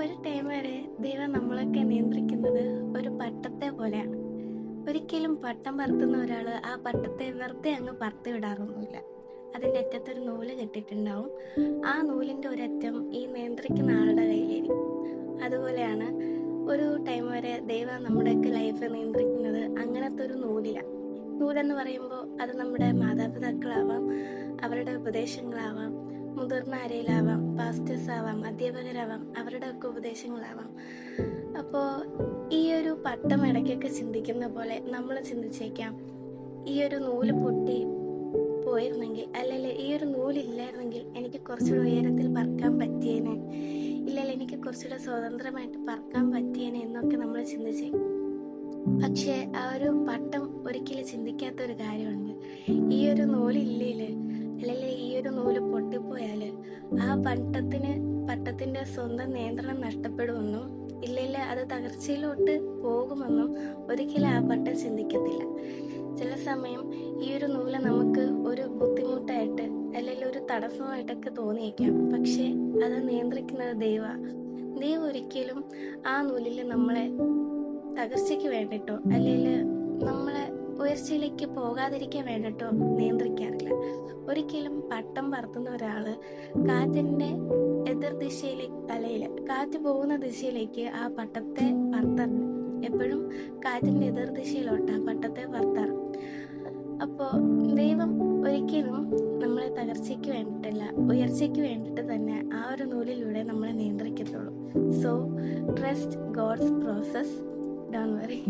ഒരു ടൈം വരെ ദൈവം നമ്മളൊക്കെ നിയന്ത്രിക്കുന്നത് ഒരു പട്ടത്തെ പോലെയാണ്. ഒരിക്കലും പട്ടം പറത്തുന്ന ഒരാൾ ആ പട്ടത്തെ വെറുതെ അങ്ങ് പറത്തി വിടാറൊന്നുമില്ല. അതിൻ്റെ അറ്റത്തൊരു നൂല് കെട്ടിയിട്ടുണ്ടാവും. ആ നൂലിൻ്റെ ഒരറ്റം ഈ നിയന്ത്രിക്കുന്ന ആളുടെ കയ്യിലിരിക്കും. അതുപോലെയാണ് ഒരു ടൈം വരെ ദൈവം നമ്മുടെയൊക്കെ ലൈഫ് നിയന്ത്രിക്കുന്നത് അങ്ങനത്തെ ഒരു നൂലിലാണ്. നൂലെന്ന് പറയുമ്പോൾ അത് നമ്മുടെ മാതാപിതാക്കളാവാം, അവരുടെ ഉപദേശങ്ങളാവാം, മുതിർന്ന ആരയിലാവാം, പാസ്റ്റേഴ്സ് ആവാം, അധ്യാപകരാവാം, അവരുടെ ഒക്കെ ഉപദേശങ്ങളാവാം. അപ്പോൾ ഈ ഒരു പട്ടം ഇടയ്ക്കൊക്കെ ചിന്തിക്കുന്ന പോലെ നമ്മൾ ചിന്തിച്ചേക്കാം, ഈ ഒരു നൂല് പൊട്ടി പോയിരുന്നെങ്കിൽ, അല്ലെങ്കിൽ ഈ ഒരു നൂലില്ലായിരുന്നെങ്കിൽ എനിക്ക് കുറച്ചുകൂടെ ഉയരത്തിൽ പറക്കാൻ പറ്റിയേനെ, ഇല്ലെങ്കിൽ എനിക്ക് കുറച്ചുകൂടെ സ്വതന്ത്രമായിട്ട് പറക്കാൻ പറ്റിയേനെ എന്നൊക്കെ നമ്മൾ ചിന്തിച്ചേക്കും. പക്ഷേ ആ ഒരു പട്ടം ഒരിക്കലും ചിന്തിക്കാത്തൊരു കാര്യമുണ്ട്. ഈ ഒരു നൂലില്ലേല്, അല്ലെങ്കിൽ ഈ ഒരു നൂല് പൊട്ടിപ്പോയാൽ ആ പട്ടത്തിൻ്റെ സ്വന്തം നിയന്ത്രണം നഷ്ടപ്പെടുമെന്നും ഇല്ലെങ്കിൽ അത് തകർച്ചയിലോട്ട് പോകുമെന്നും ഒരിക്കലും ആ പട്ടം ചിന്തിക്കത്തില്ല. ചില സമയം ഈ ഒരു നൂല് നമുക്ക് ഒരു ബുദ്ധിമുട്ടായിട്ട് അല്ലെങ്കിൽ ഒരു തടസ്സമായിട്ടൊക്കെ തോന്നിയേക്കാം. പക്ഷേ അത് നിയന്ത്രിക്കുന്നത് ദൈവം ഒരിക്കലും ആ നൂലിൽ നമ്മളെ തകർച്ചയ്ക്ക് വേണ്ടിട്ടോ അല്ലെങ്കിൽ നമ്മളെ ഉയർച്ചയിലേക്ക് പോകാതിരിക്കാൻ വേണ്ടിട്ടോ നിയന്ത്രിക്കാറില്ല. ഒരിക്കലും പട്ടം പറത്തുന്ന ഒരാൾ കാറ്റിൻ്റെ എതിർ ദിശയിലേക്ക്, അല്ലെങ്കിൽ കാറ്റ് പോകുന്ന ദിശയിലേക്ക് ആ പട്ടത്തെ പറത്താറ്. എപ്പോഴും കാറ്റിൻ്റെ എതിർ ദിശയിലോട്ട് ആ പട്ടത്തെ പറത്താറ്. അപ്പോൾ ദൈവം ഒരിക്കലും നമ്മളെ തകർച്ചയ്ക്ക് വേണ്ടിയിട്ടല്ല, ഉയർച്ചയ്ക്ക് വേണ്ടിയിട്ട് തന്നെ ആ ഒരു നൂലിലൂടെ നമ്മളെ നിയന്ത്രിക്കത്തുള്ളൂ. So trust God's process, don't worry.